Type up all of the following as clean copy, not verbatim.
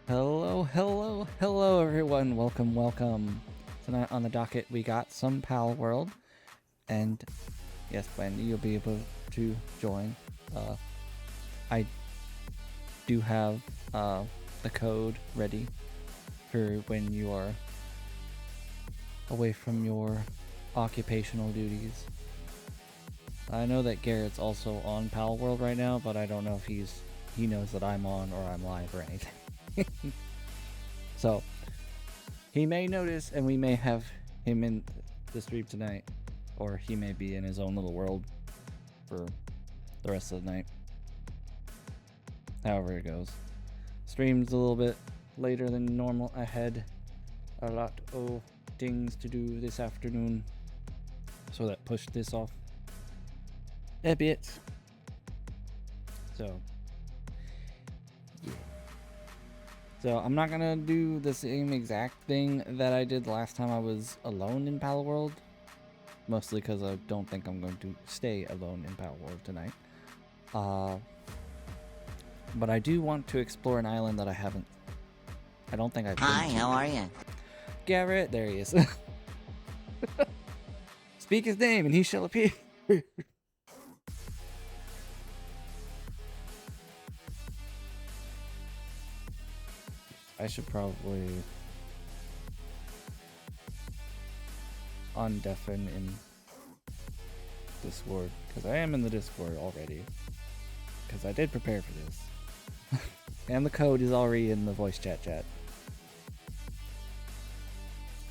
Hello, hello, hello, everyone. Welcome, welcome. Tonight on the docket, we got some Palworld, and yes, Wendy, you'll be able to join. I do have the code ready for when you are away from your occupational duties. I know that Garrett's also on Palworld right now, but I don't know if he knows that I'm on or I'm live or anything. So he may notice, and we may have him in the stream tonight, or he may be in his own little world for the rest of the night. However it goes. Stream's a little bit later than normal. I had a lot of things to do this afternoon, so that pushed this off a bit. So yeah. So I'm not gonna do the same exact thing that I did last time I was alone in Palworld. Mostly because I don't think I'm going to stay alone in Palworld tonight. But I do want to explore an island that I don't think I've been to. Hi, how are you? Garrett, there he is. Speak his name and he shall appear. I should probably undeafen in Discord, because I am in the Discord already, because I did prepare for this. And the code is already in the voice chat.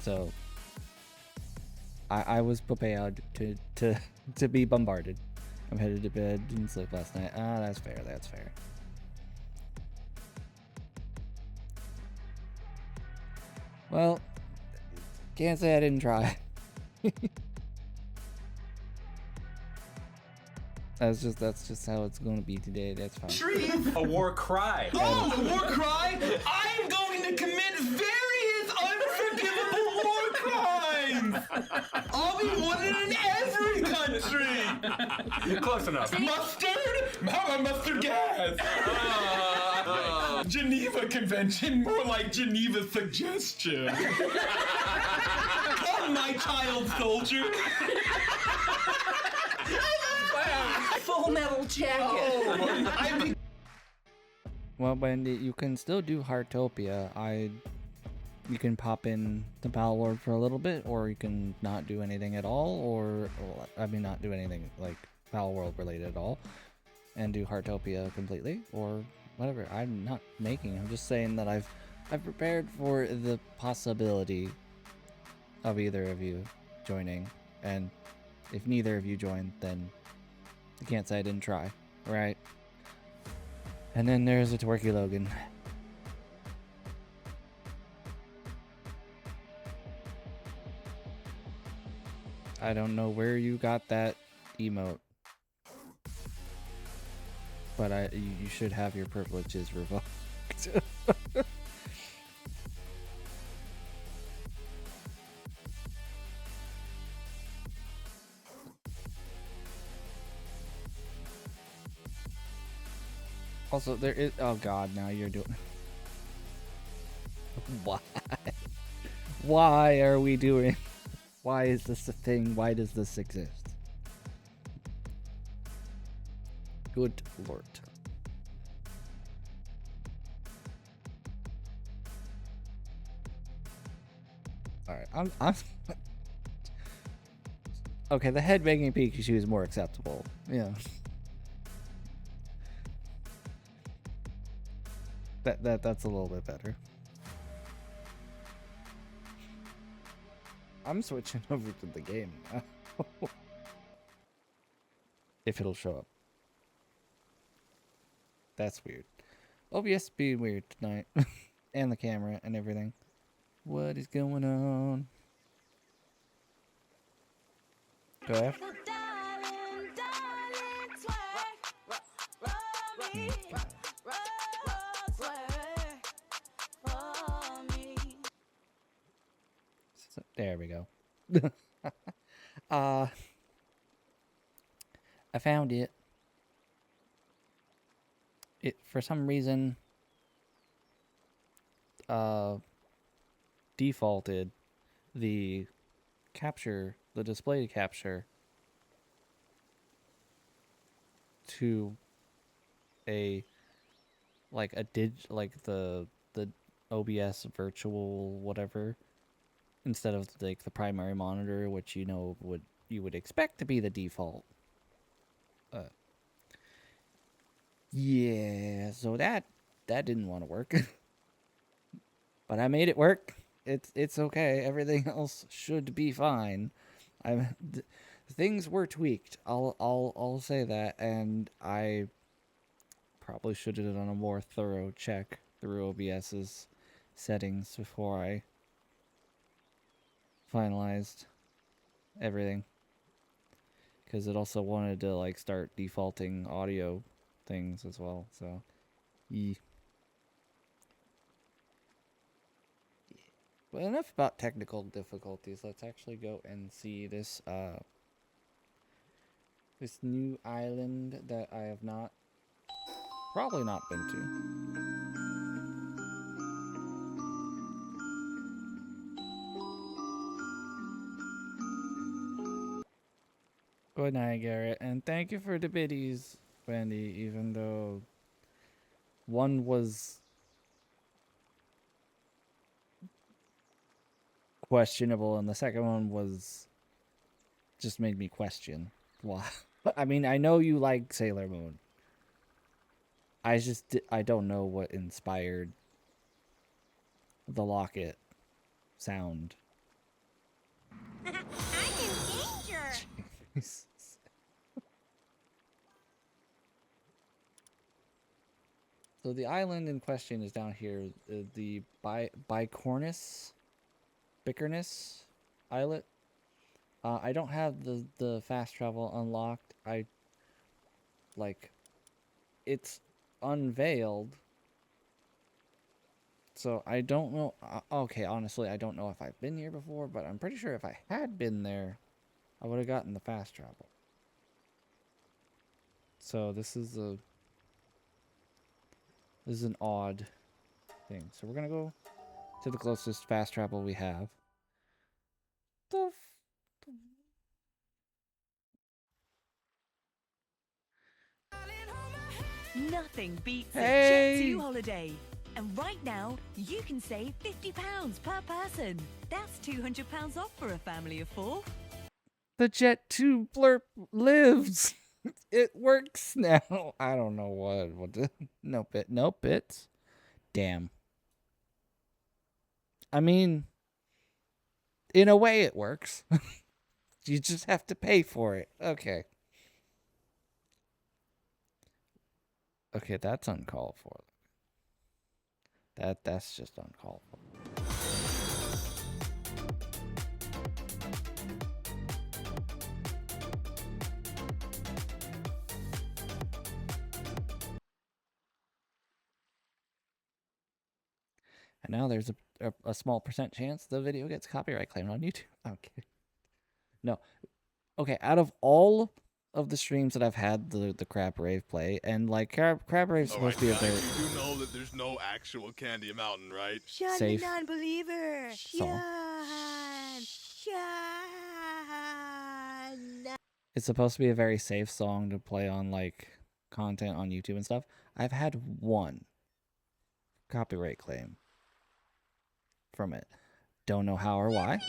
So I was prepared to be bombarded. I'm headed to bed, didn't sleep last night. Ah, that's fair, that's fair. Well, can't say I didn't try. That's just how it's going to be today. That's fine. A war cry. Oh, a war cry? I'm going to commit various unforgivable war crimes! I'll be wanted in every country! Close enough. Mustard? How about mustard gas? Geneva Convention, more like Geneva Suggestion. Come, my child soldier! Full Metal Jacket. Well, Wendy, you can still do Heartopia. You can pop in to Palworld for a little bit, or you can not do anything at all, or not do anything like Palworld related at all, and do Heartopia completely, or whatever. I'm not making. I'm just saying that I've prepared for the possibility of either of you joining, and if neither of you join, then I can't say I didn't try, right? And then there's a Twerky Logan. I don't know where you got that emote, but you should have your privileges revoked. Also, there is. Oh God! Now you're doing. Why? Why are we doing? Why is this a thing? Why does this exist? Good Lord. All right, I'm. Okay, the head banging Pikachu is more acceptable. Yeah. That's a little bit better. I'm switching over to the game now. If it'll show up. That's weird. OBS being weird tonight. And the camera and everything. What is going on? Do I have... So, there we go. I found it. It for some reason defaulted the display capture to a the OBS virtual whatever instead of like the primary monitor, which you would expect to be the default. Yeah, so that didn't want to work. But I made it work. It's okay. Everything else should be fine. Things were tweaked. I'll say that, and I probably should have done a more thorough check through OBS's settings before I finalized everything. Because it also wanted to like start defaulting audio things as well. So, yeah. But enough about technical difficulties. Let's actually go and see this this new island that I have probably not been to. Good night, Garrett, and thank you for the biddies, Wendy, even though one was questionable and the second one was just made me question why. I mean, I know you like Sailor Moon. I don't know what inspired the locket sound. I'm in danger. So the island in question is down here, the Bicornis Islet. I don't have the fast travel unlocked. It's unveiled. So I don't know. Okay, honestly, I don't know if I've been here before, but I'm pretty sure if I had been there, I would have gotten the fast travel. So this is an odd thing. So we're gonna go to the closest fast travel we have. Nothing beats a Hey! Jet2 holiday. And right now, you can save £50 per person. That's £200 off for a family of 4. The Jet2 Blerp lives. It works now. I don't know what no bits. Damn. I mean, in a way it works. You just have to pay for it. Okay. Okay, that's uncalled for. That's just uncalled for. And now there's a small % chance the video gets copyright claimed on YouTube. Okay. No. Okay, out of all of the streams that I've had the Crab Rave play, and like Crab Rave's supposed to be a very... You do know that there's no actual Candy Mountain, right? Sean Safe the non-believer. song. Sean. It's supposed to be a very safe song to play on like content on YouTube and stuff. I've had one copyright claim from it. Don't know how or why,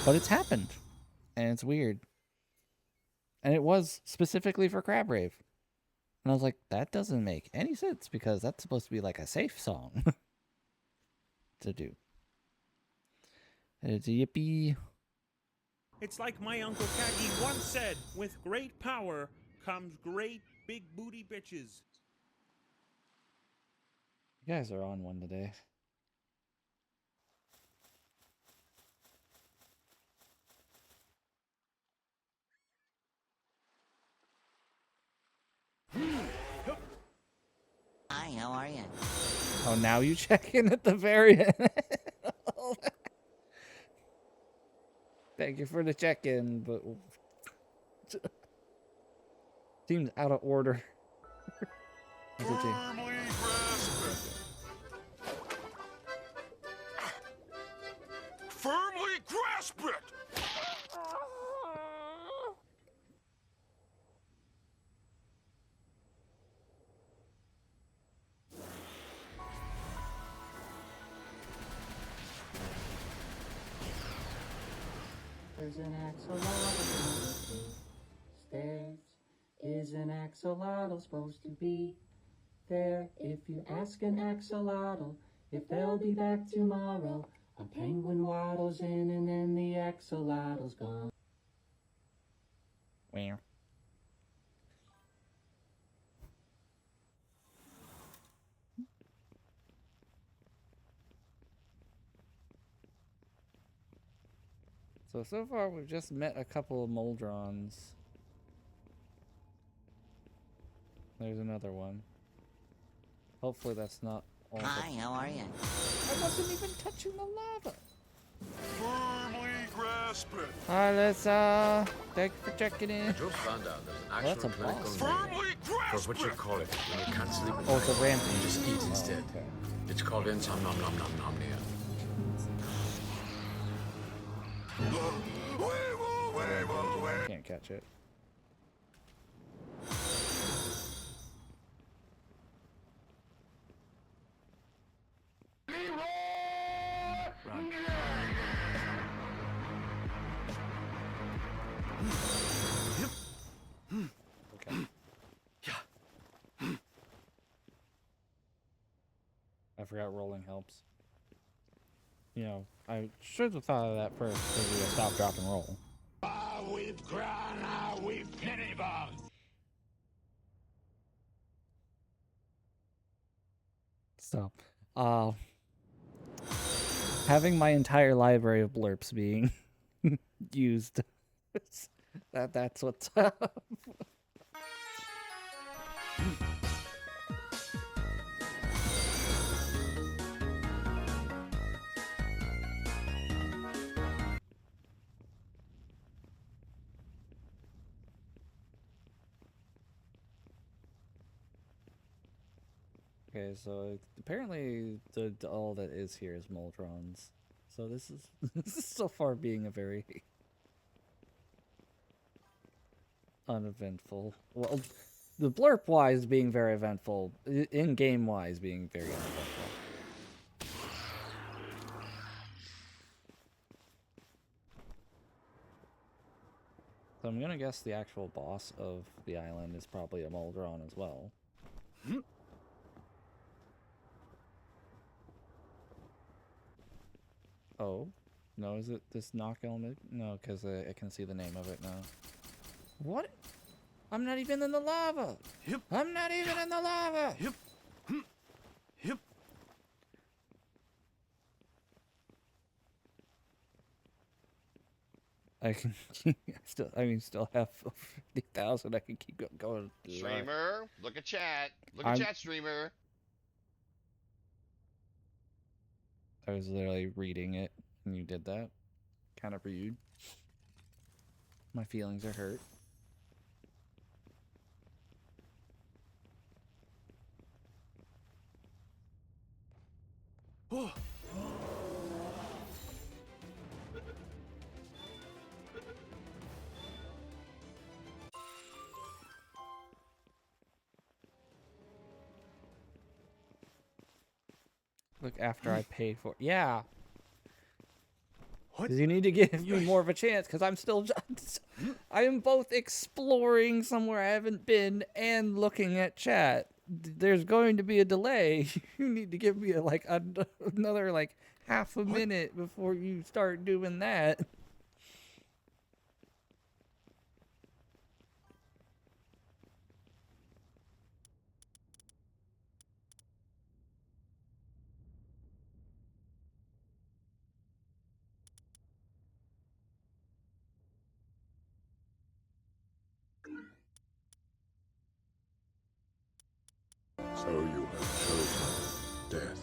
but it's happened, and it's weird. And it was specifically for Crab Rave. And I was like, that doesn't make any sense because that's supposed to be like a safe song to do. It's a yippee. It's like my Uncle Caggy once said, with great power comes great big booty bitches. You guys are on one today. Hi, how are you? Oh, now you check in at the very end. Thank you for the check-in, but seems out of order. grasp it! There's an axolotl stairs. Is an axolotl supposed to be there? If you ask an axolotl if they'll be back tomorrow, a penguin waddles in and then the axolotl's gone. Where? So far we've just met a couple of Moldrons. There's another one. Hopefully that's not all. Hi, how are you? I wasn't even touching the lava. Firmly grasp it! Hi, Alyssa. Thank you for checking in. I just found out there's an That's actual a boss. clinical name Firmly for grasp what you it! call it when you can't sleep at Oh, it's a night. rampage. You just eat instead. Okay. It's called insomnomnomnomnomnia. Can't catch it. Okay. I forgot rolling helps. You know, I should have thought of that first because we stop, drop, and roll. We've ground, we've penny bombs! Stop. Having my entire library of blurps being used. That's what's up. Okay, so apparently all that is here is Moldrons. So this is this is so far being a very uneventful. Well, the blurp wise being very eventful, in game wise being very uneventful. So I'm gonna guess the actual boss of the island is probably a Moldron as well. Oh, no, is it this knock element? No, because I can see the name of it now. What? I'm not even in the lava! Yep. I'm not even in the lava! Yep. Yep. I can still have 50,000. I can keep going. Streamer, look at chat. Look I'm- at chat, streamer. I was literally reading it, and you did that. Kind of rude. My feelings are hurt. Look, after I paid for yeah. Because you need to give me more of a chance, because I'm still I am both exploring somewhere I haven't been and looking at chat. There's going to be a delay. You need to give me another like half a minute before you start doing that. So you have chosen death.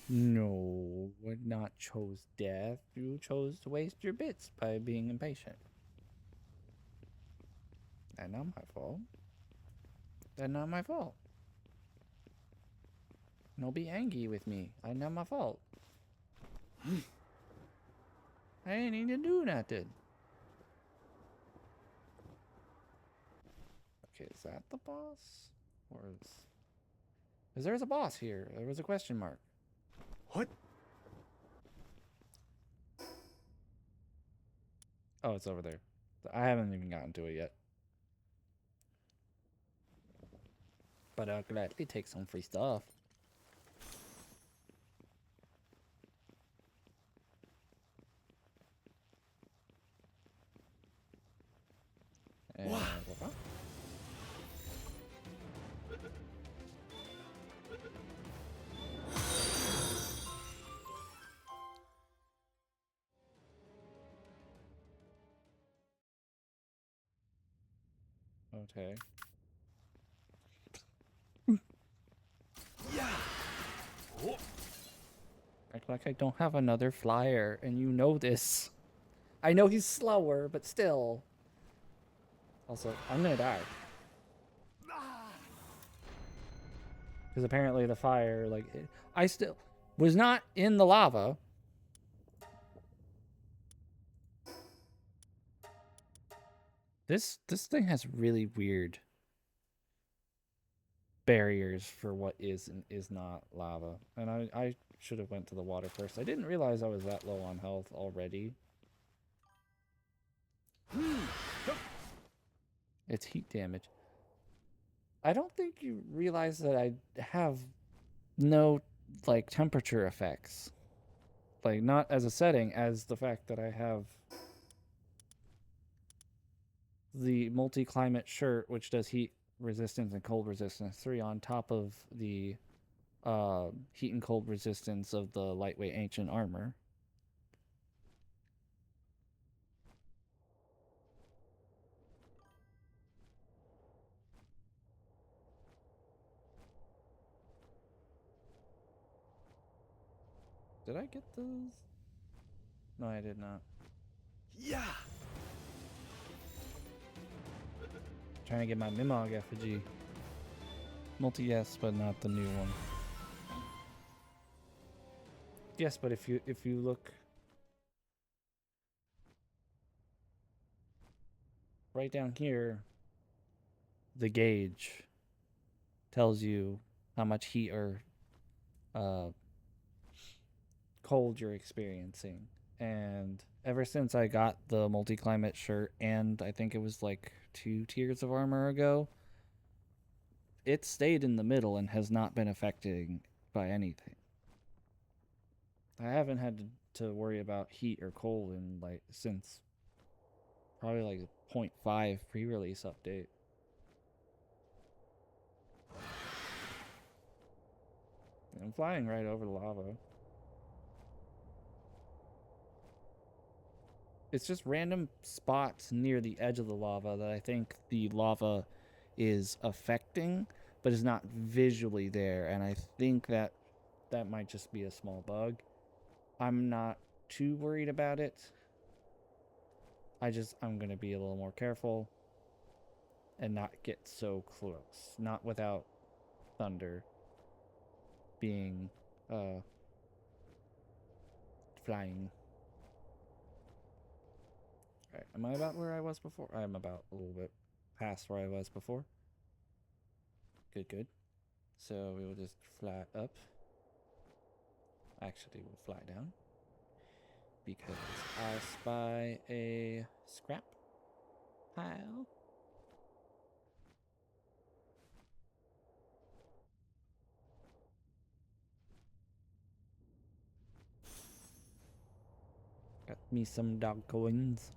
No, would not chose death. You chose to waste your bits by being impatient. That's not my fault. That's not my fault. Don't be angry with me. That's not my fault. I ain't need to do nothing. Okay, is that the boss? Or is... Because there's a boss here. There was a question mark. What? Oh, it's over there. I haven't even gotten to it yet. But I'll gladly take some free stuff. And voila. Okay. Yeah. Oh. Act like I don't have another flyer, and you know this. I know he's slower, but still. Also, I'm gonna die. Because apparently the fire, like, I still was not in the lava. This thing has really weird barriers for what is and is not lava. And I should have went to the water first. I didn't realize I was that low on health already. It's heat damage. I don't think you realize that I have no, like, temperature effects. Like, not as a setting, as the fact that I have the multi-climate shirt, which does heat resistance and cold resistance 3 on top of the heat and cold resistance of the lightweight ancient armor. Did I get those? No, I did not. Yeah. Trying to get my Mimog effigy. Multi, yes, but not the new one. Yes, but if you look right down here, the gauge tells you how much heat or cold you're experiencing. And ever since I got the multi-climate shirt, and I think it was like 2 tiers of armor ago, it stayed in the middle and has not been affected by anything. I haven't had to worry about heat or cold in like since probably like 0.5 pre-release update. I'm flying right over the lava. It's just random spots near the edge of the lava that I think the lava is affecting, but is not visually there. And I think that might just be a small bug. I'm not too worried about it. I'm going to be a little more careful and not get so close. Not without thunder being flying. Alright, am I about where I was before? I'm about a little bit past where I was before. Good, good. So we will just fly up. Actually, we'll fly down. Because I spy a scrap pile. Got me some dog coins.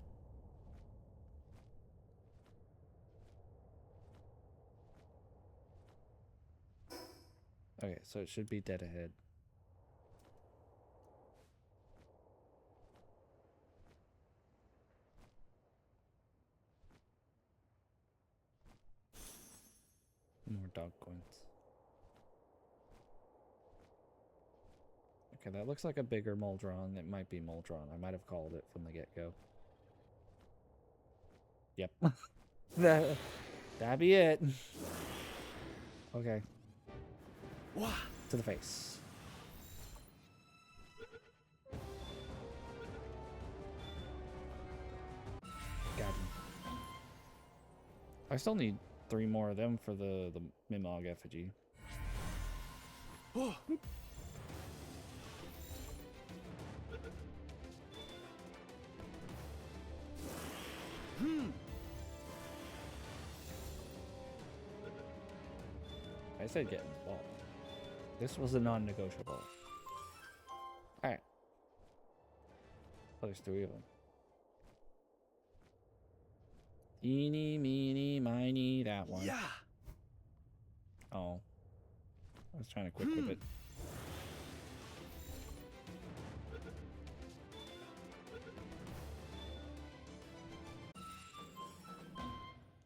Okay, so it should be dead ahead. More dog coins. Okay, that looks like a bigger Moldron. It might be Moldron. I might have called it from the get-go. Yep. That'd be it. Okay. To the face. Got him. I still need 3 more of them for the Mimog effigy. I said get involved. This was a non-negotiable. Alright. Oh, there's 3 of them. Eeny, meeny, miny, that one. Yeah. Oh. I was trying to quick whip it.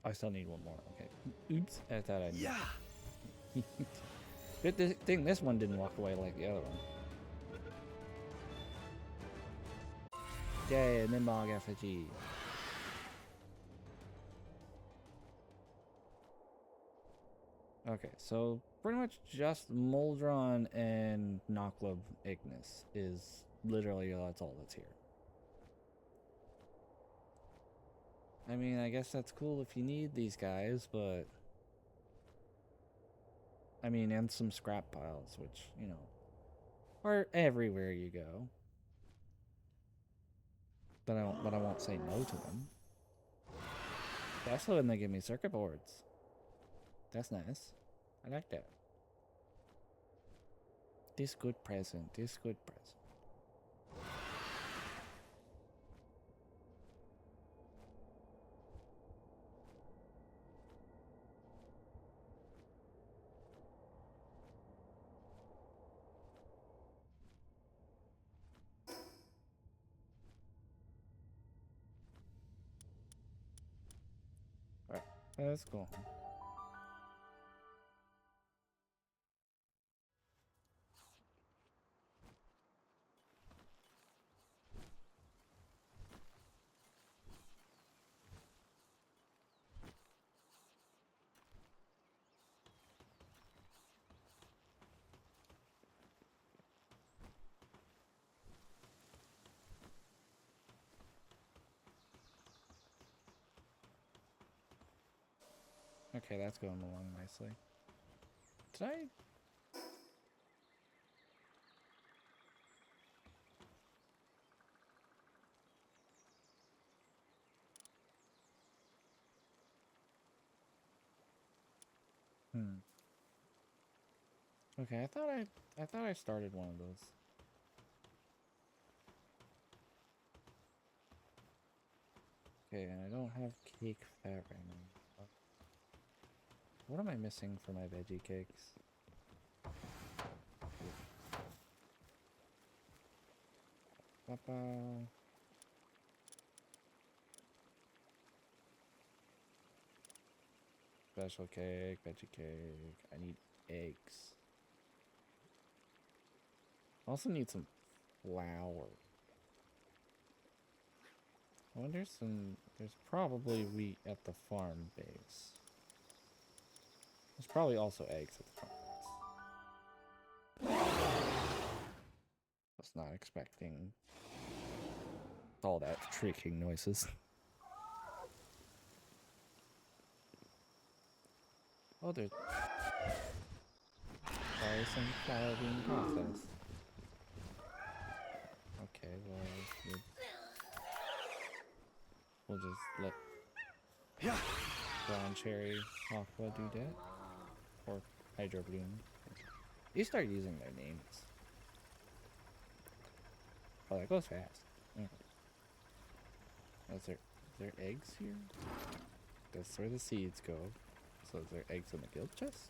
I still need 1 more. Okay. Oops. I thought I knew. Yeah. Good thing this one didn't walk away like the other one. Yay, Nimbog effigy. Okay, so pretty much just Moldron and Noklub Ignis is literally that's all that's here. I mean, I guess that's cool if you need these guys, but I mean, and some scrap piles, which, you know, are everywhere you go. But I won't say no to them. Also, when they give me circuit boards. That's nice. I like that. This good present. This good present. Alright, that's cool. Okay, that's going along nicely. Did I? Okay, I thought I started one of those. Okay, and I don't have cake fat right now. What am I missing for my veggie cakes? Papa. Special cake, veggie cake. I need eggs. Also need some flour. I wonder there's probably wheat at the farm base. There's probably also eggs at the farm base. Was not expecting all that shrieking noises. Oh, there's probably some flour being processed. Okay, well, we'll just let Brown Cherry Aqua do that. Or Hydro Bloom. You start using their names. Oh, that goes fast. Okay. Is there eggs here? That's where the seeds go. So is there eggs in the guild chest?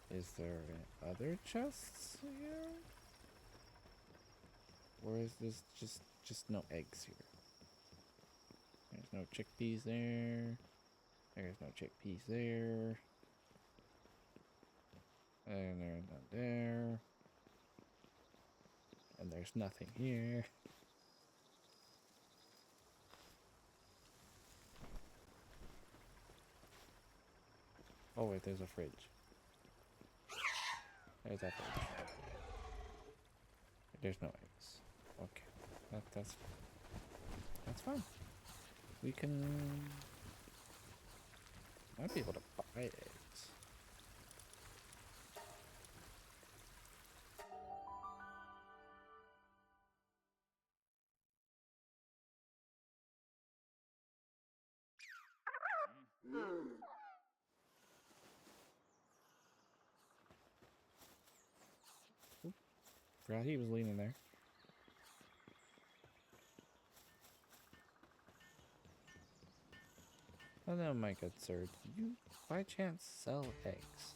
Is there other chests here? Or is this just no eggs here? There's no chickpeas there. There's no chickpeas there. And there's none there. And there's nothing here. Oh wait, there's a fridge. There's that fridge. There's no eggs. Okay, that's fine. We can. Might be able to buy eggs. Oop, forgot he was leaning there. Hello, my good sir. Do you, by chance, sell eggs?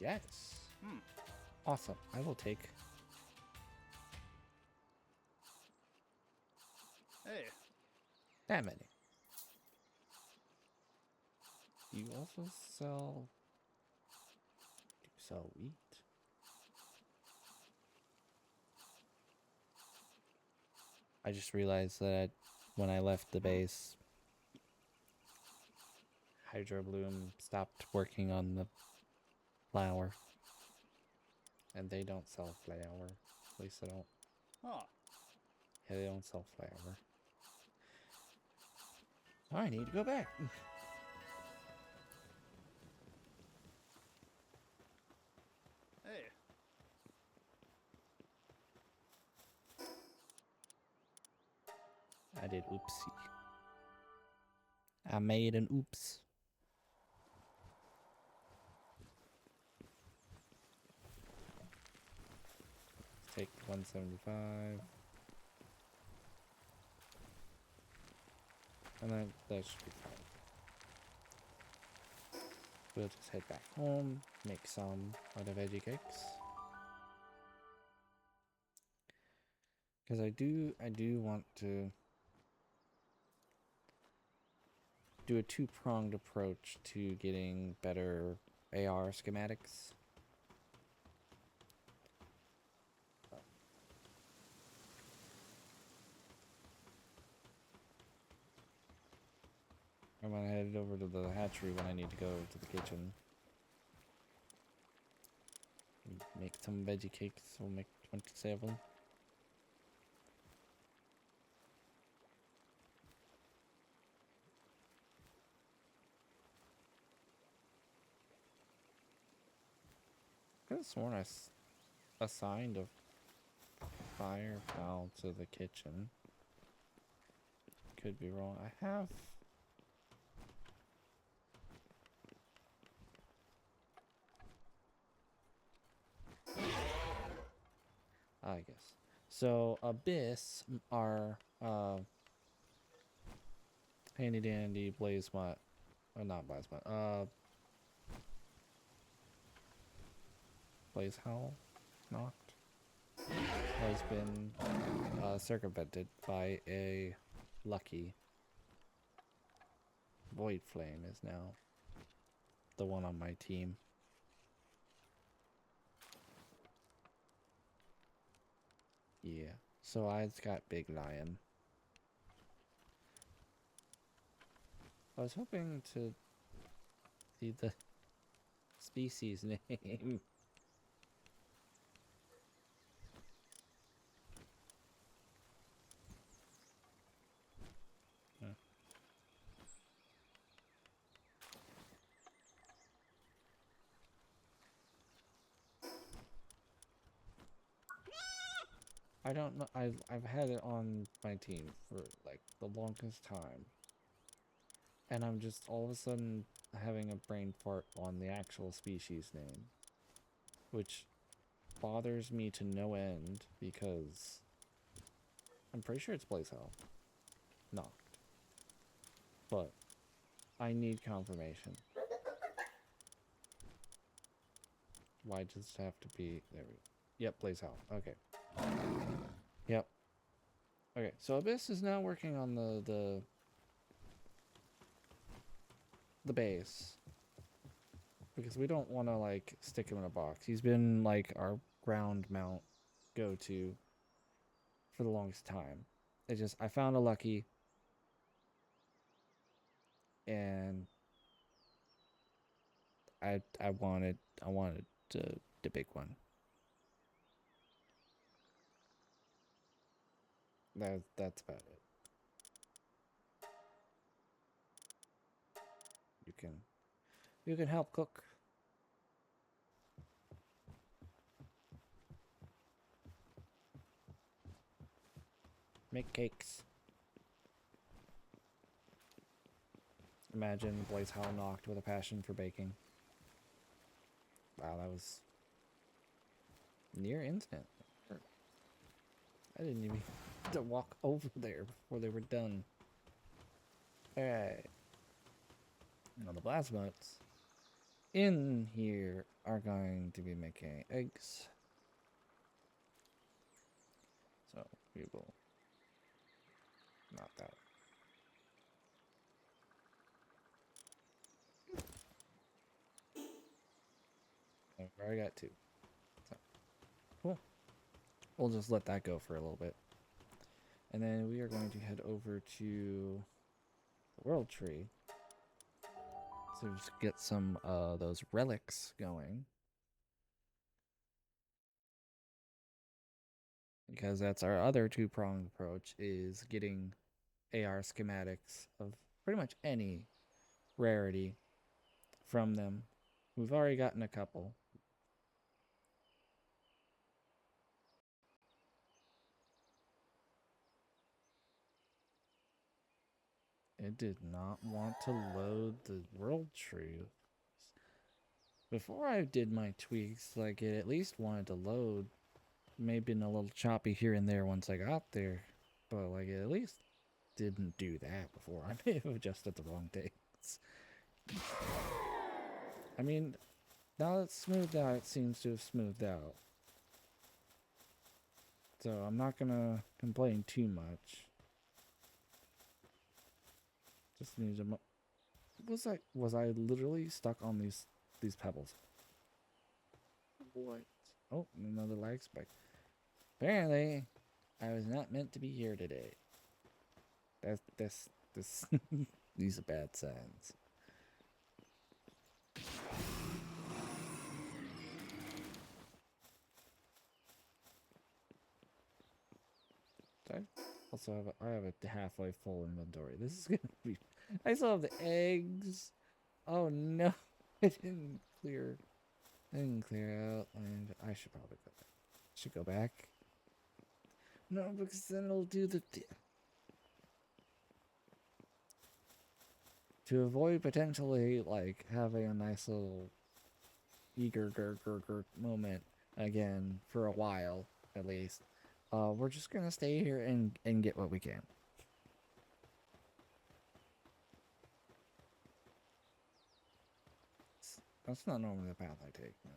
Yes. Awesome. I will take. Hey. That many. You also sell. Do you sell wheat? I just realized that when I left the base, Hydro Bloom stopped working on the flour. And they don't sell flour. At least they don't. Huh. Yeah, they don't sell flour. I need to go back. Hey. I did oopsie. I made an oops. Take 175. And then that should be fine. We'll just head back home, make some other veggie cakes. Because I do want to do a two-pronged approach to getting better AR schematics. I'm gonna head over to the hatchery when I need to go to the kitchen. Make some veggie cakes. We'll make 27. I could have sworn I assigned a fire fowl to the kitchen. Could be wrong. I have. I guess. So Abyss are handy dandy blaze mod, or not blaze mod. Blaze Howl knocked has been circumvented by a lucky Void Flame is now the one on my team. Yeah, so I've got Big Lion. I was hoping to see the species name. I don't know. I've had it on my team for like the longest time. And I'm just all of a sudden having a brain fart on the actual species name. Which bothers me to no end because I'm pretty sure it's Blazehow. Knocked. But I need confirmation. Why does it have to be there? Yep, Blazehow. Okay. Yep. Okay, so Abyss is now working on the base. because we don't want to like stick him in a box. He's been like our ground mount go-to for the longest time. It just I found a lucky, and I wanted the big one. That's about it. You can help cook. Make cakes. Imagine Blaze Howell knocked with a passion for baking. Wow, that was near instant. I didn't even have to walk over there before they were done. Alright. Now the plasmotes in here are going to be making eggs. So we will not that. I've already got 2. So cool. We'll just let that go for a little bit. And then we are going to head over to the World Tree. So just get some those relics going. Because that's our other 2-pronged approach, is getting AR schematics of pretty much any rarity from them. We've already gotten a couple. It did not want to load the World Tree. Before I did my tweaks, like, it at least wanted to load. Maybe been a little choppy here and there once I got there, but like it at least didn't do that before. I may have adjusted the wrong dates. I mean, now that it's smoothed out, it seems to have smoothed out. So I'm not gonna complain too much. Just needs a was I literally stuck on these pebbles? What? Oh, another lag spike. Apparently, I was not meant to be here today. This these are bad signs. I have a halfway full inventory. This is gonna be. I still have the eggs. Oh no, I didn't clear out, and I should probably go back. Should go back. No, because then it'll do the to avoid potentially like having a nice little eager moment again for a while at least. We're just gonna stay here and get what we can. That's not normally the path I take. No.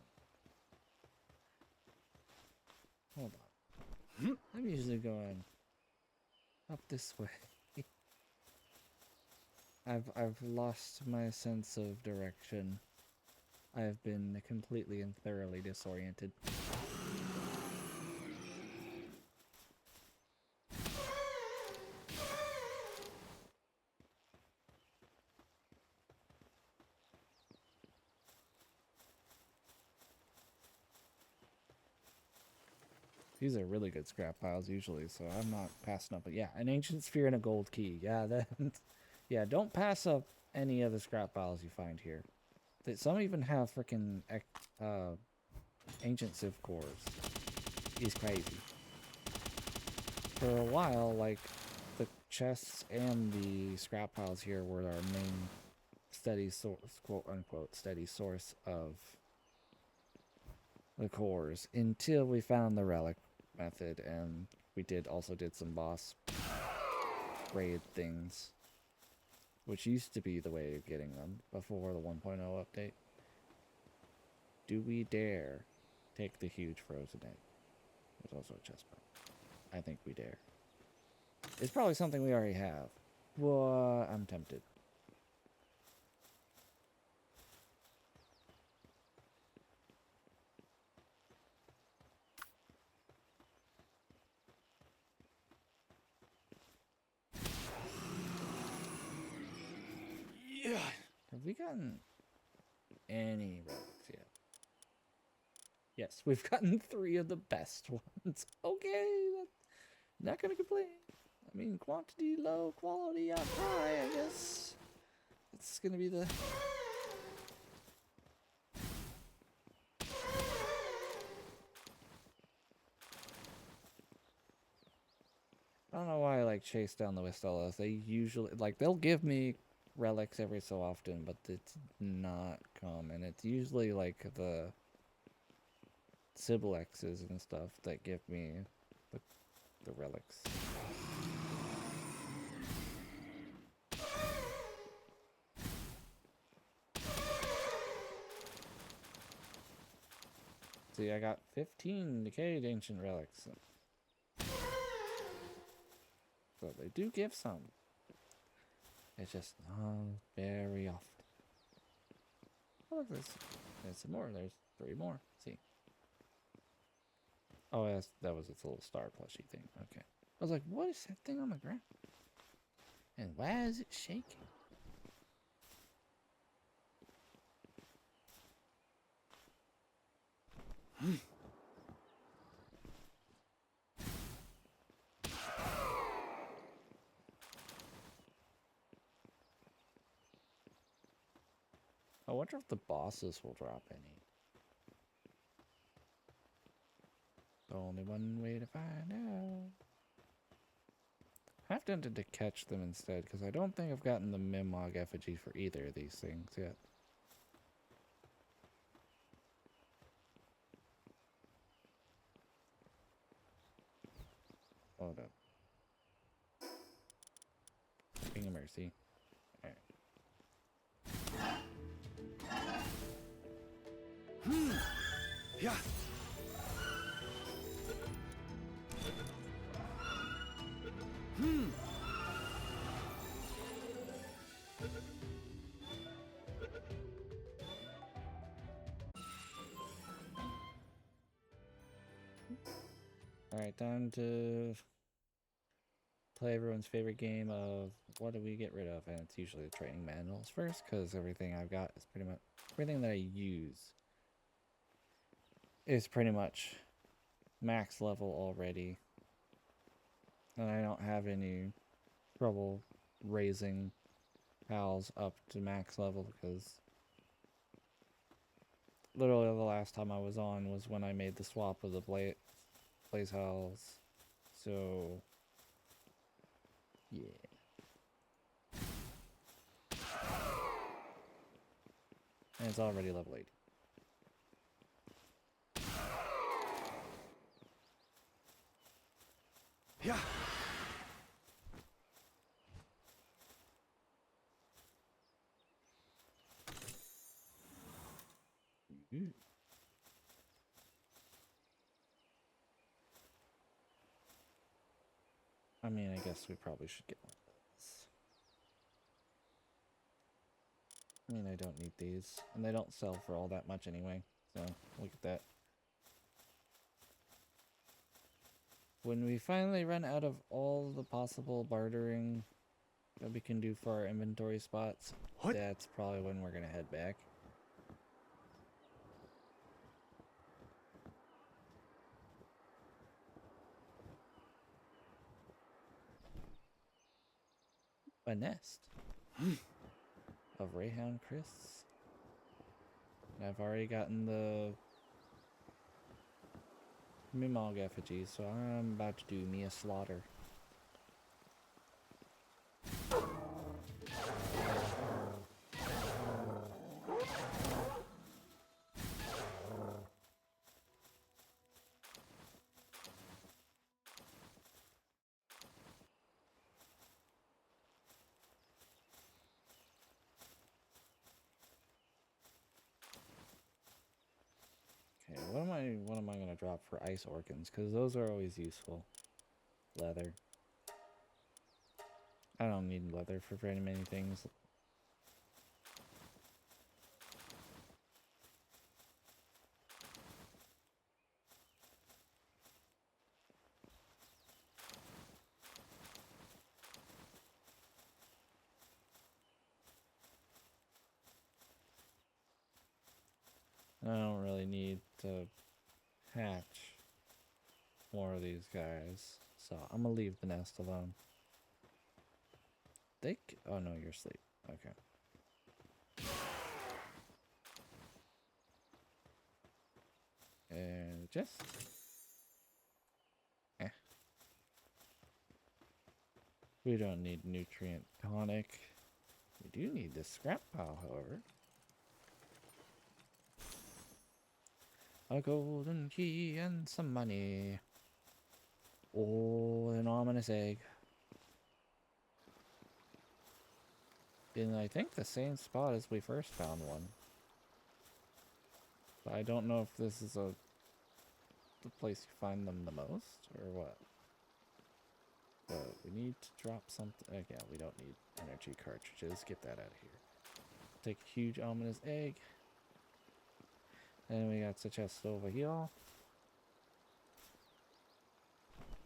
Hold on. I'm usually going up this way. I've lost my sense of direction. I've been completely and thoroughly disoriented. These are really good scrap piles usually, so I'm not passing up. But yeah, an ancient sphere and a gold key. Yeah, that. Yeah, don't pass up any of the scrap piles you find here. Some even have freaking ancient civ cores. He's crazy. For a while, like the chests and the scrap piles here were our main steady source, quote unquote, steady source of the cores until we found the relic method, and we also did some boss raid things, which used to be the way of getting them before the 1.0 update. Do we dare take the huge frozen egg? There's also a chest part. I think we dare. It's probably something we already have. Well, I'm tempted. Have we gotten any relics yet? Yes, we've gotten 3 of the best ones. Okay, not gonna complain. I mean, quantity low, quality up high, I guess. It's gonna be the... I don't know why I like chase down the Wistellas. They usually, like, they'll give me relics every so often, but it's not common. It's usually like the Siblexes and stuff that give me the relics. See, I got 15 decayed ancient relics. So they do give some. It's just not very often. Oh, look, there's some more. There's 3 more. See. Oh, yes, that was its little star plushie thing. Okay. I was like, what is that thing on the ground? And why is it shaking? I wonder if the bosses will drop any. Only one way to find out. I have to catch them instead, because I don't think I've gotten the Mimog effigy for either of these things yet. Hold up. King of Mercy. Alright. Yeah. Alright, time to play everyone's favorite game of what do we get rid of, and it's usually the training manuals first, because everything I've got is pretty much, everything that I use is pretty much max level already, and I don't have any trouble raising pals up to max level, because literally the last time I was on was when I made the swap of the Blaze House, so yeah. And it's already level 80. Yeah. Ooh. I mean, I guess we probably should get one of those. I mean, I don't need these, and they don't sell for all that much anyway, so look at that. When we finally run out of all the possible bartering that we can do for our inventory spots, that's probably when we're gonna head back. A nest of Rayhound Chris. And I've already gotten the Mimog effigy, so I'm about to do me a slaughter. Okay, what am I gonna drop for ice organs? Because those are always useful. Leather. I don't need leather for very many things. I don't really need to hatch more of these guys, so I'm gonna leave the nest alone. Oh no, you're asleep. Okay. And just we don't need nutrient tonic. We do need the scrap pile, however. A golden key and some money. Oh, an ominous egg. In, I think, the same spot as we first found one. But I don't know if this is the place you find them the most, or what. But we need to drop something. Yeah, we don't need energy cartridges. Get that out of here. Take a huge ominous egg. And we got the chest over here.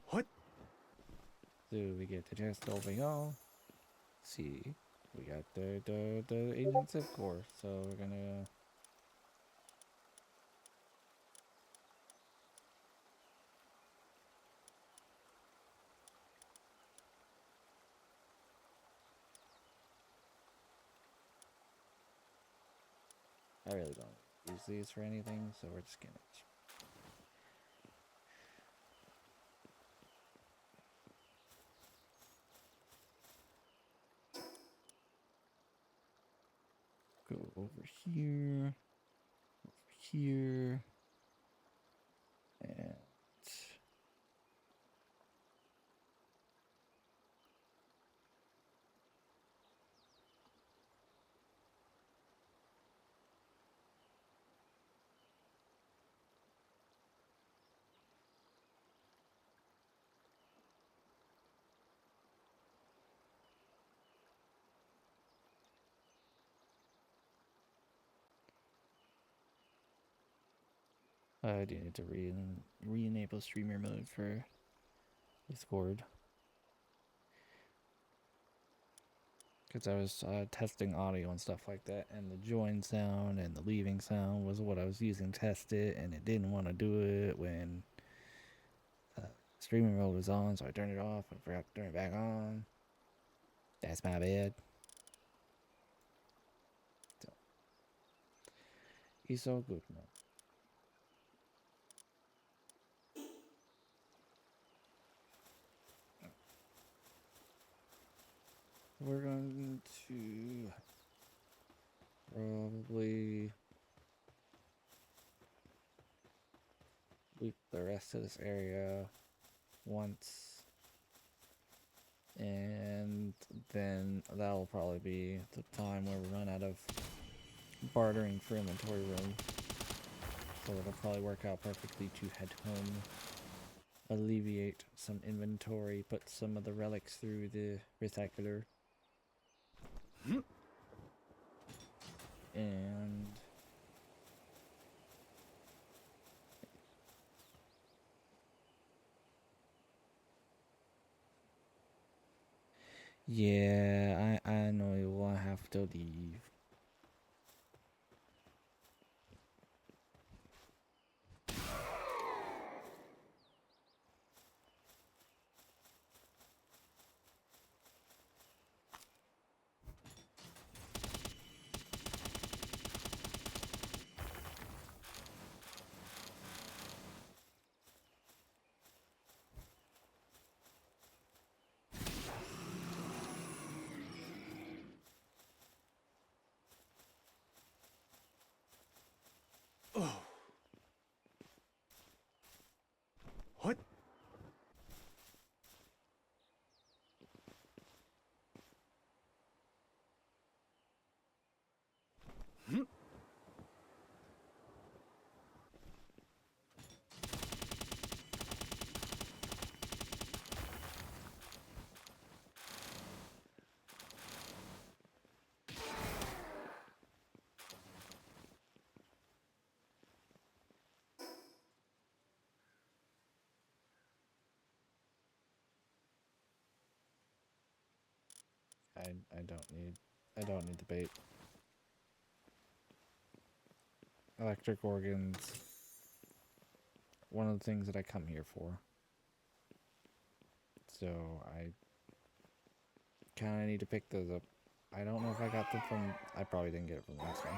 What? So we get the chest over here. See, we got the ancient zip core. So we're gonna. I really don't use these for anything, so we're just gonna. Go over here, and I do need to re-enable streamer mode for Discord. Because I was testing audio and stuff like that, and the join sound and the leaving sound was what I was using to test it, and it didn't want to do it when streaming mode was on, so I turned it off and forgot to turn it back on. That's my bad. So, he's so good now. We're going to probably loop the rest of this area once, and then that'll probably be the time where we run out of bartering for inventory room. So it'll probably work out perfectly to head home, alleviate some inventory, put some of the relics through the recycler. And yeah, I know you will have to leave. What? I don't need the bait. electric organs one of the things that I come here for. So I kind of need to pick those up. I don't know if I got them from... I probably didn't get it from last one.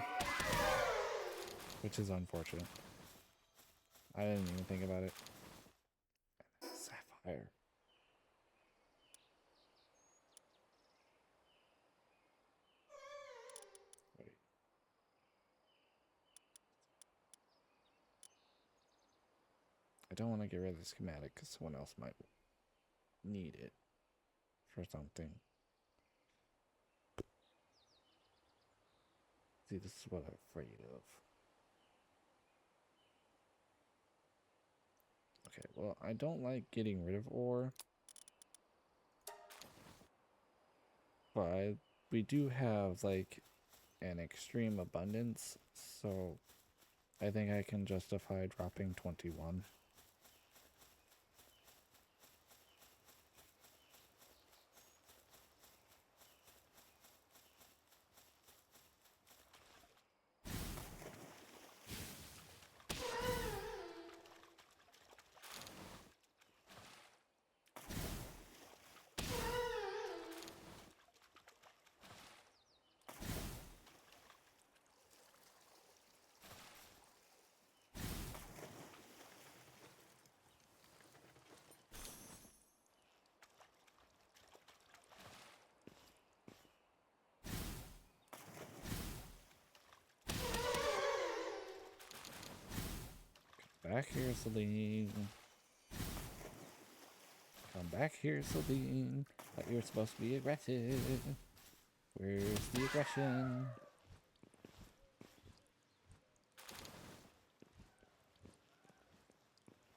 Which is unfortunate. I didn't even think about it. Sapphire. Wait. I don't want to get rid of the schematic because someone else might need it for something. See, this is what I'm afraid of. Okay, well, I don't like getting rid of ore. But we do have, like, an extreme abundance, so I think I can justify dropping 21. Back here, Celine. Come back here, Celine. Thought you were supposed to be aggressive. Where's the aggression?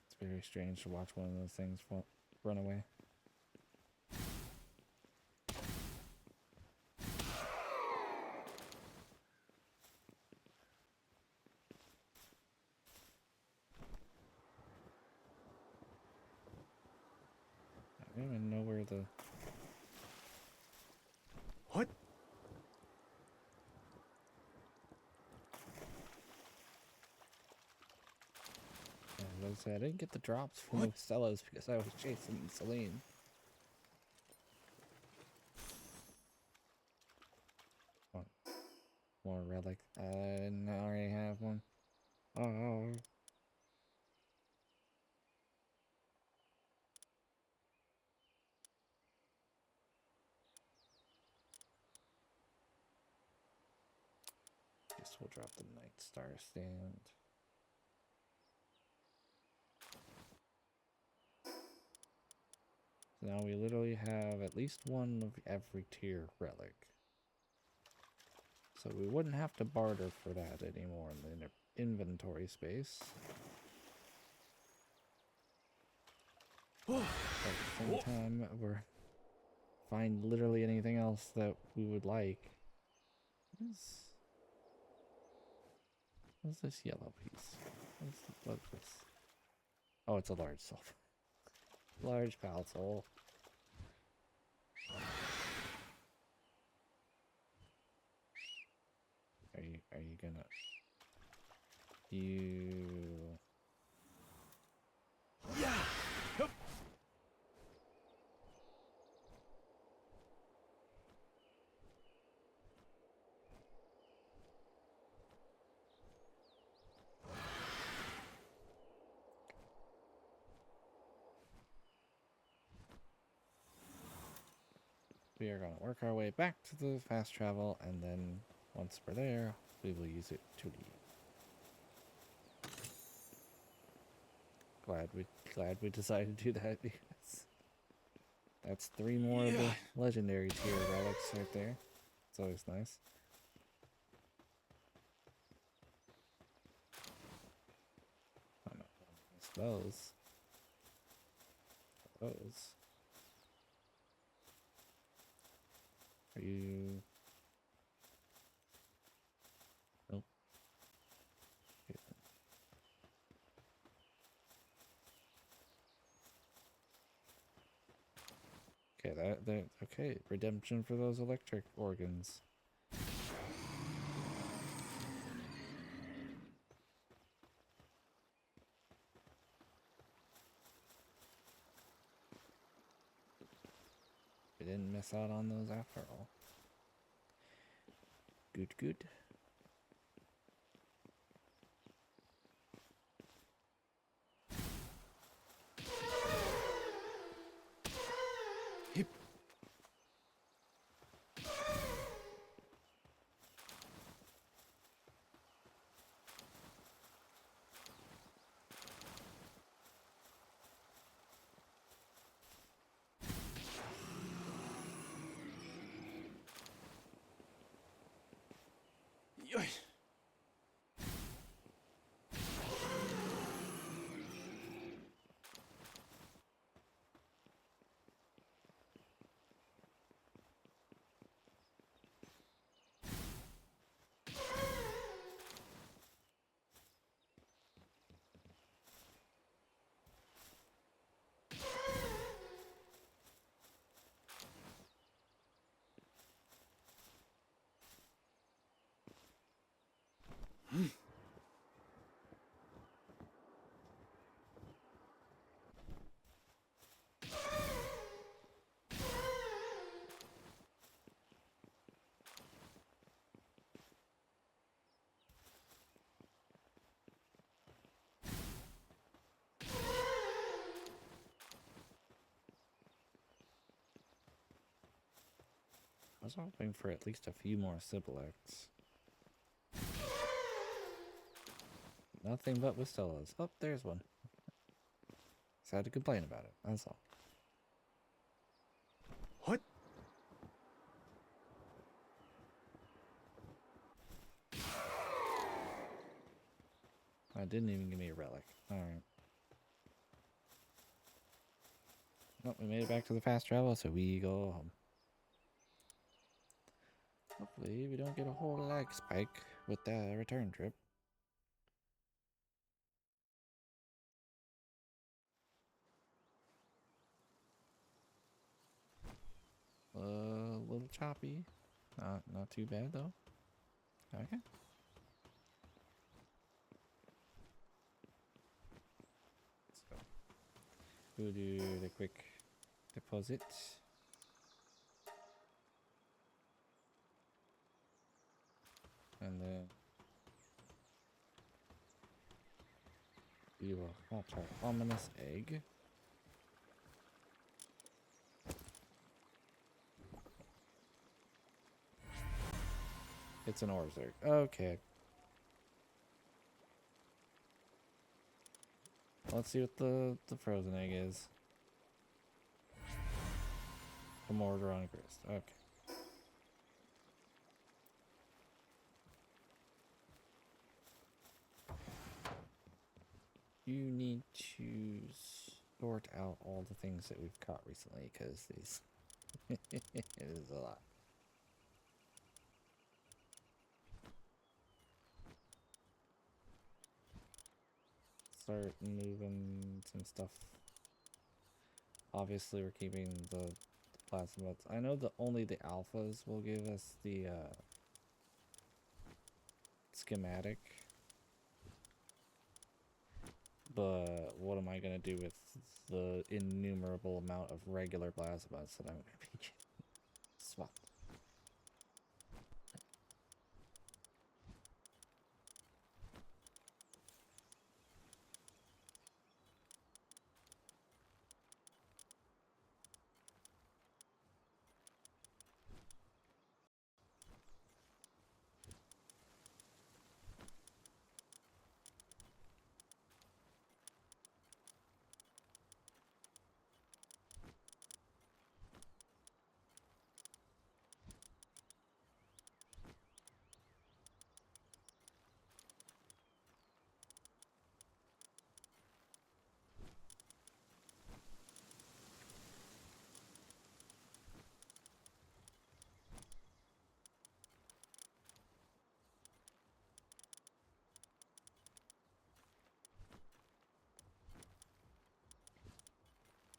It's very strange to watch one of those things run away. I don't even know where the... What? As I said, I didn't get the drops from the Stellas because I was chasing Celine. One more relic. I didn't already have one. Oh. Guess we'll drop the Night Star stand. So now we literally have at least one of every tier relic. So we wouldn't have to barter for that anymore in the inventory space. At the same time, we're find literally anything else that we would like. What's this yellow piece? What's this? Oh, it's a large soul. Large pal soul. Are you gonna... You... Yeah! Hup. We are going to work our way back to the fast travel, and then once we're there, we will use it to leave. Glad we decided to do that because that's 3 more of the legendary tier relics right there. It's always nice. Oh no, it's those. Those. Are you... Nope. Okay, okay, redemption for those electric organs. We didn't miss out on those after all. Good, good. Hip. Yoy. I was hoping for at least a few more Sibilex. Nothing but Wistellas. Oh, there's one. Sad to complain about it, that's all. What? I didn't even give me a relic. Alright. Well, we made it back to the fast travel, so we go home. Hopefully we don't get a whole lag spike with the return trip. A little choppy. Not too bad though. Okay. So we'll do the quick deposit. And then we will hatch our ominous egg. It's an Orzerk. Okay. Let's see what the frozen egg is. A Mordor Grist. Okay. You need to sort out all the things that we've caught recently, because these it is a lot. Start moving some stuff. Obviously, we're keeping the plasma. I know that only the alphas will give us the schematic. But what am I going to do with the innumerable amount of regular plasmas that I'm going to be swapped?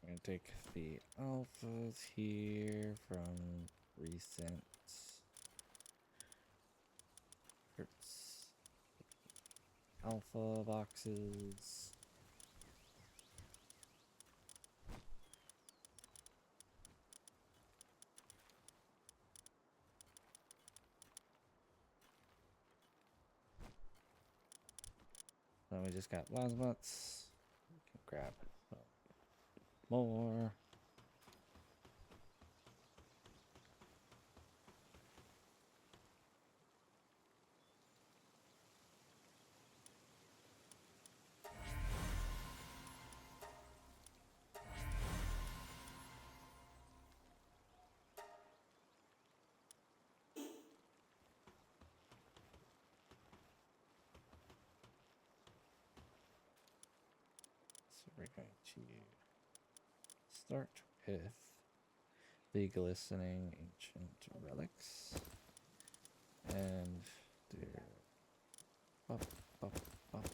I'm going to take the alphas here from recent alpha boxes. we just got plasmots. We can grab more. So we're going to start with the glistening ancient relics and do up, up, up.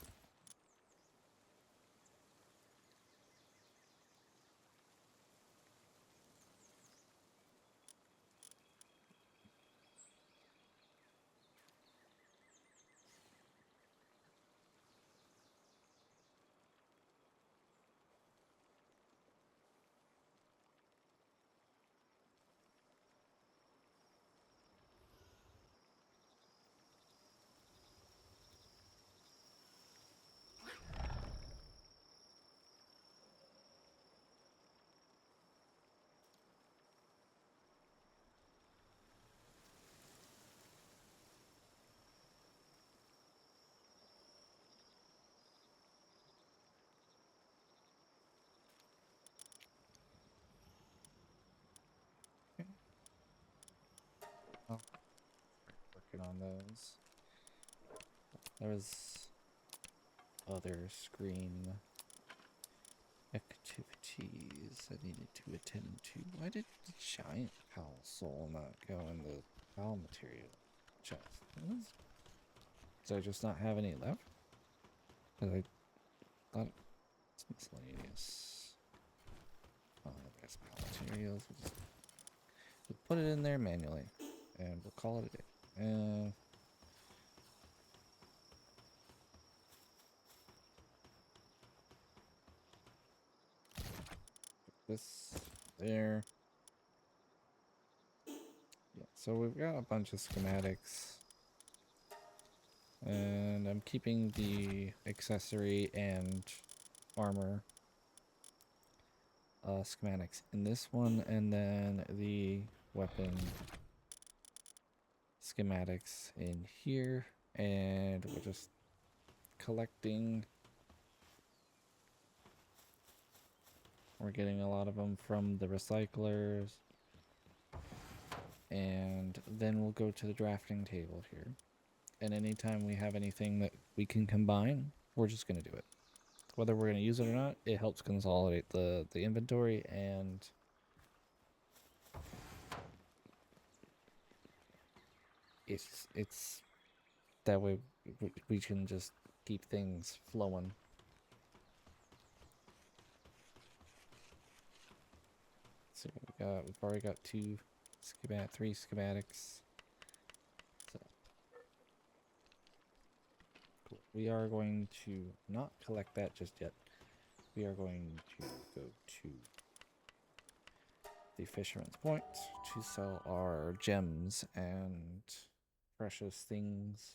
Oh, working on those. There was other screen activities I needed to attend to. Why did the giant Pal soul not go in the Pal material chest? Did I just not have any left? Because I thought it's miscellaneous. Oh, there's Pal materials. We'll put it in there manually, and we'll call it a day. This there. Yeah, so we've got a bunch of schematics, and I'm keeping the accessory and armor schematics in this one, and then the weapon schematics in here, and we're just collecting. We're getting a lot of them from the recyclers. And then we'll go to the drafting table here. And anytime we have anything that we can combine, we're just going to do it. Whether we're going to use it or not, it helps consolidate the inventory, and it's that way we can just keep things flowing. So we've already got three schematics. So cool. We are going to not collect that just yet. We are going to go to the Fisherman's Point to sell our gems and precious things.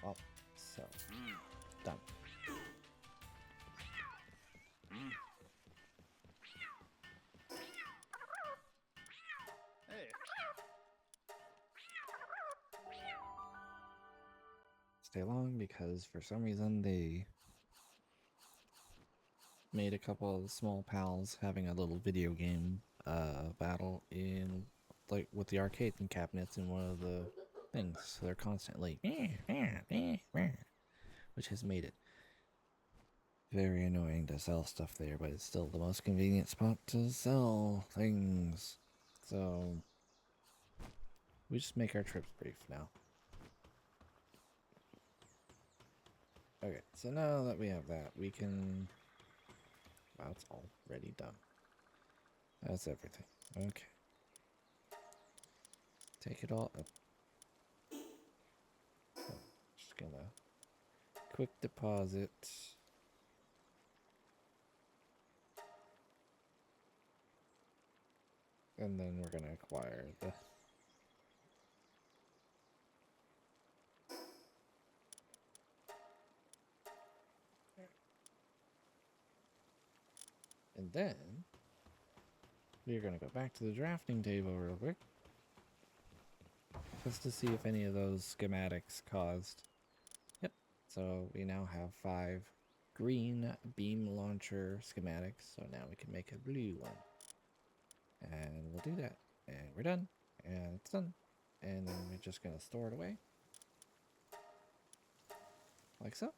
Up. So done. Hey. Stay long because for some reason they made a couple of small pals having a little video game battle in like with the arcade and cabinets in one of the things. So they're constantly which has made it very annoying to sell stuff there, but it's still the most convenient spot to sell things. So we just make our trips brief now. Okay, so now that we have that, we can... Wow, it's already done. That's everything. Okay. take it all up. Just gonna quick deposit. And then we're gonna acquire the and then we're gonna go back to the drafting table real quick. Just to see if any of those schematics caused. Yep. So we now have 5 green beam launcher schematics. So now we can make a blue one. And we'll do that. And we're done. And it's done. And then we're just going to store it away. Like so.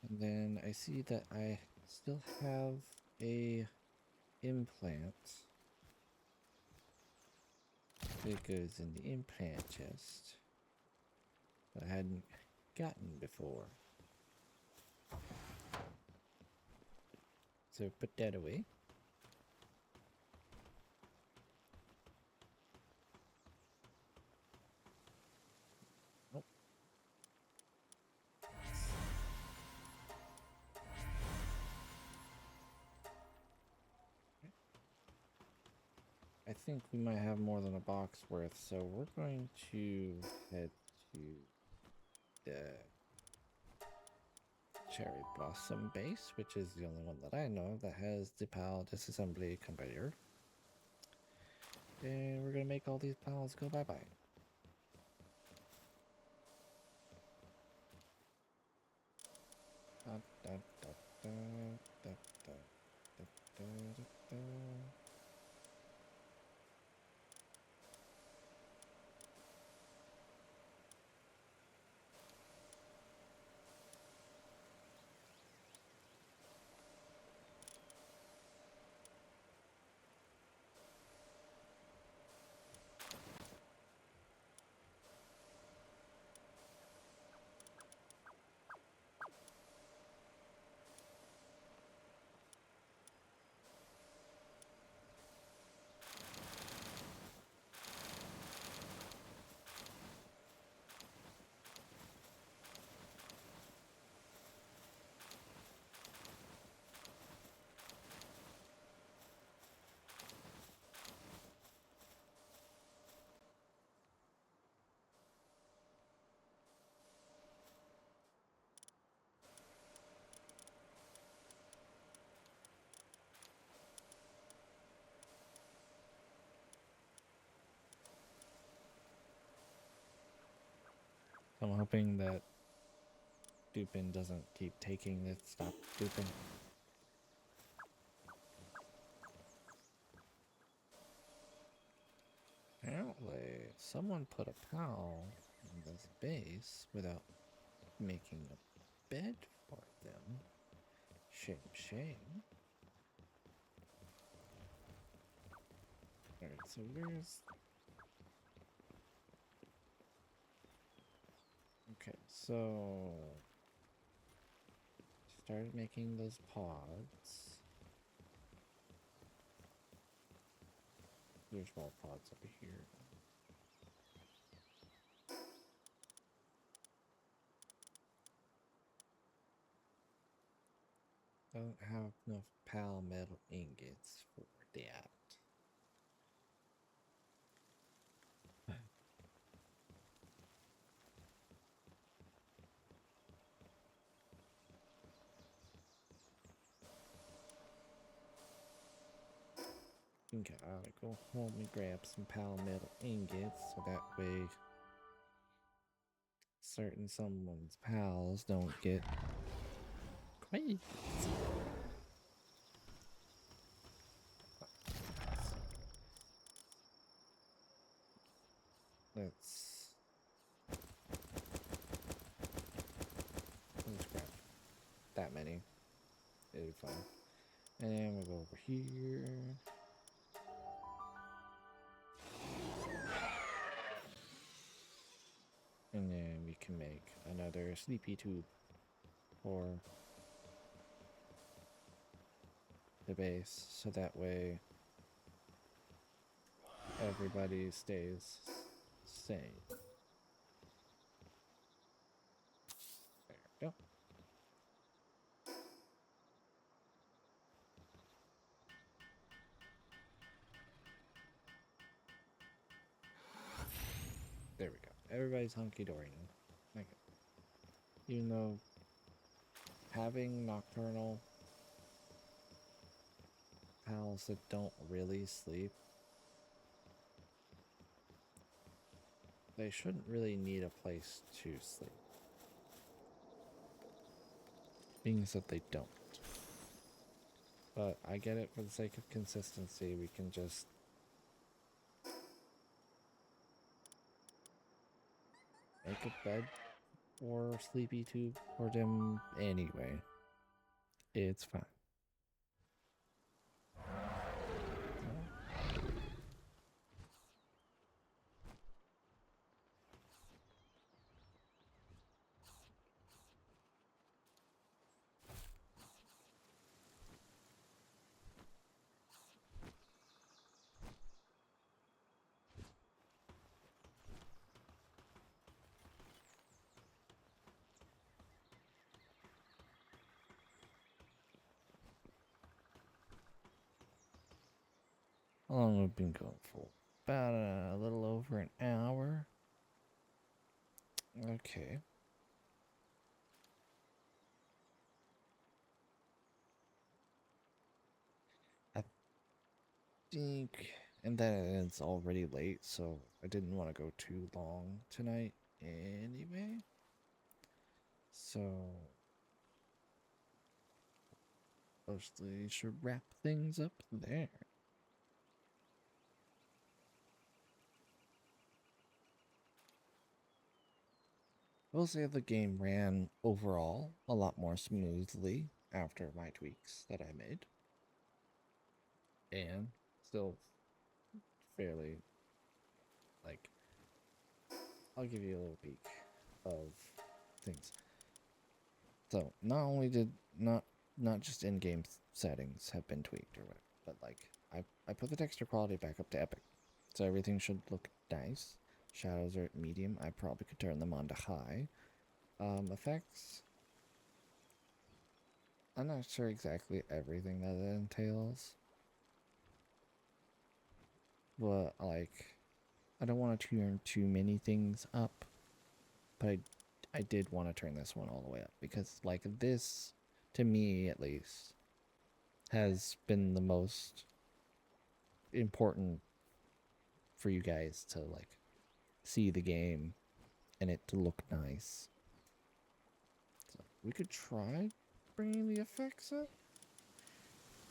And then I see that I still have a implant. It goes in the implant chest that I hadn't gotten before. So put that away. Nope. I think we might have more than a box worth, so we're going to head to the Cherry Blossom base, which is the only one that I know that has the PAL disassembly conveyor. And we're gonna make all these PALs go bye-bye. I'm hoping that Dupin doesn't keep taking it. Stop Dupin. Apparently, someone put a PAL in this base without making a bed for them. Shame, shame. Alright, so where's... Okay, so... started making those pods. There's more pods over here. Don't have enough PAL metal ingots for that. Gotta go home and grab some PAL metal ingots so that way certain someone's pals don't get crazy. Let's grab that many. It'll be fine. And we'll go over here. And then we can make another sleepy tube for the base, so that way everybody stays sane. There we go. There we go. Everybody's hunky-dory now. Okay. Even though having nocturnal pals that don't really sleep, they shouldn't really need a place to sleep. Being that they don't. But I get it, for the sake of consistency, we can just make a bed or sleepy tube for them anyway. It's fine. How long have we been going for? About a little over an hour. Okay. I think, and then it's already late, so I didn't want to go too long tonight anyway. So, mostly should wrap things up there. I will say the game ran overall a lot more smoothly after my tweaks that I made. And still fairly, like, I'll give you a little peek of things. So not only did not just in-game settings have been tweaked or whatever, but like I put the texture quality back up to epic, so everything should look nice. Shadows are at medium. I probably could turn them on to high. Effects, I'm not sure exactly everything that it entails, but like I don't want to turn too many things up, but I did want to turn this one all the way up because like this, to me at least, has been the most important for you guys to like see the game and it to look nice. So we could try bringing the effects up,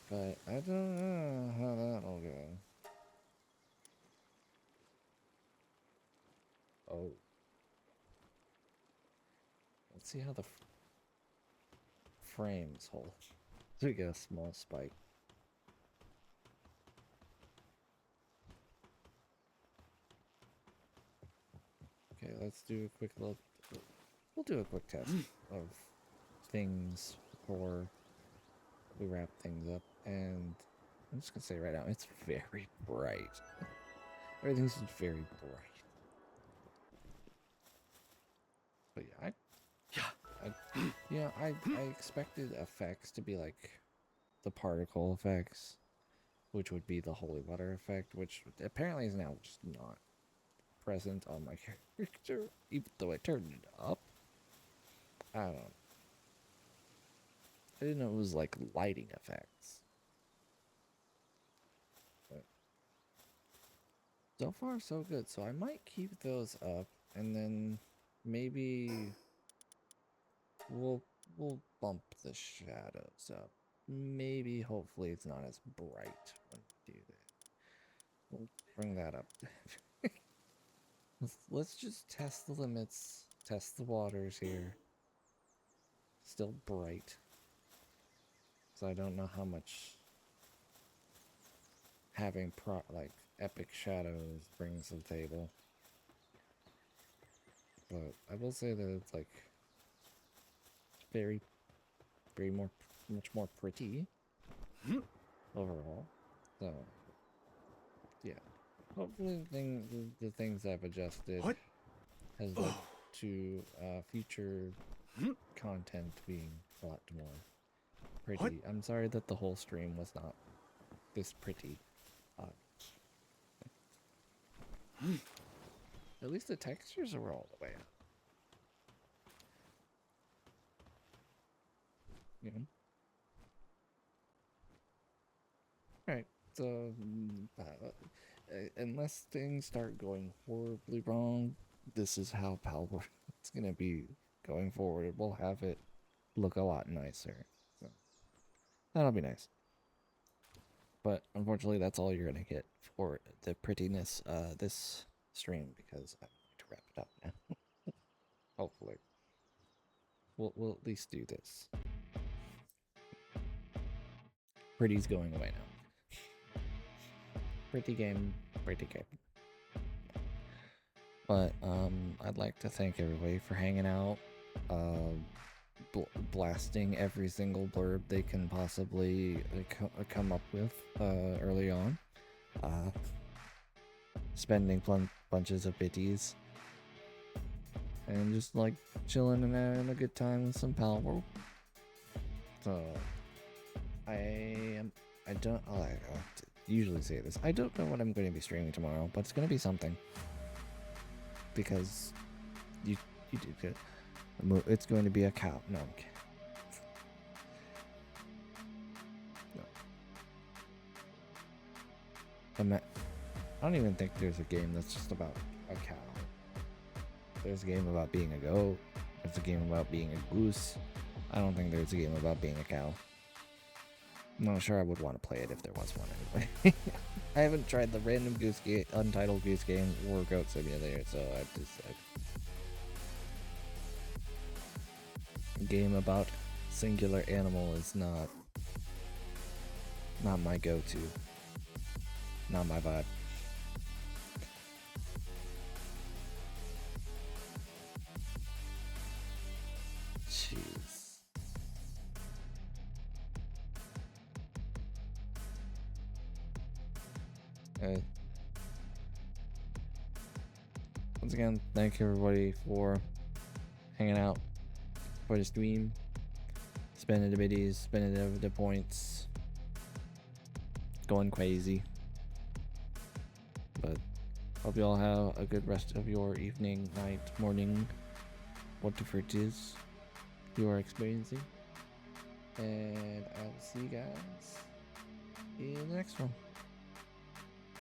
but I don't know how that'll go. Oh. Let's see how the frames hold. So we get a small spike. Okay, let's do a quick look. We'll do a quick test of things before we wrap things up. And I'm just gonna say right now, it's very bright. Everything's very bright. But yeah, I expected effects to be like the particle effects, which would be the holy water effect, which apparently is now just not present on my character, even though I turned it up. I don't know. I didn't know it was like lighting effects. But so far, so good. So I might keep those up, and then maybe we'll bump the shadows up. Maybe, hopefully, it's not as bright when we do that. We'll bring that up. Let's just test the limits, test the waters here. Still bright. So I don't know how much having like epic shadows brings to the table. But I will say that it's like very much more pretty overall. So yeah. hopefully the things I've adjusted has led to future content being a lot more pretty. I'm sorry that the whole stream was not this pretty. At least the textures are all the way up. You know? Alright, so unless things start going horribly wrong, this is how Palworld it's gonna be going forward. We'll have it look a lot nicer. So that'll be nice. But unfortunately, that's all you're gonna get for the prettiness this stream, because I'm going to wrap it up now. Hopefully, we'll at least do this. Pretty's going away now. Pretty game, pretty game. But I'd like to thank everybody for hanging out, blasting every single blurb they can possibly come up with early on, spending bunches of biddies, and just like chilling and having a good time with some Palworld. So I usually say this. I don't know what I'm going to be streaming tomorrow, but it's going to be something. Because you did good. It's going to be a cow. No, I'm kidding. No. I don't even think there's a game that's just about a cow. There's a game about being a goat. There's a game about being a goose. I don't think there's a game about being a cow. I'm not sure I would want to play it if there was one anyway. I haven't tried the random goose game, untitled goose game, or goat simulator, so a game about singular animal is not my go-to, not my vibe. Jeez. Once again, thank you everybody for hanging out for the stream, spending the biddies, spending the points, going crazy. But hope you all have a good rest of your evening, night, morning, whatever it is you are experiencing. And I will see you guys in the next one.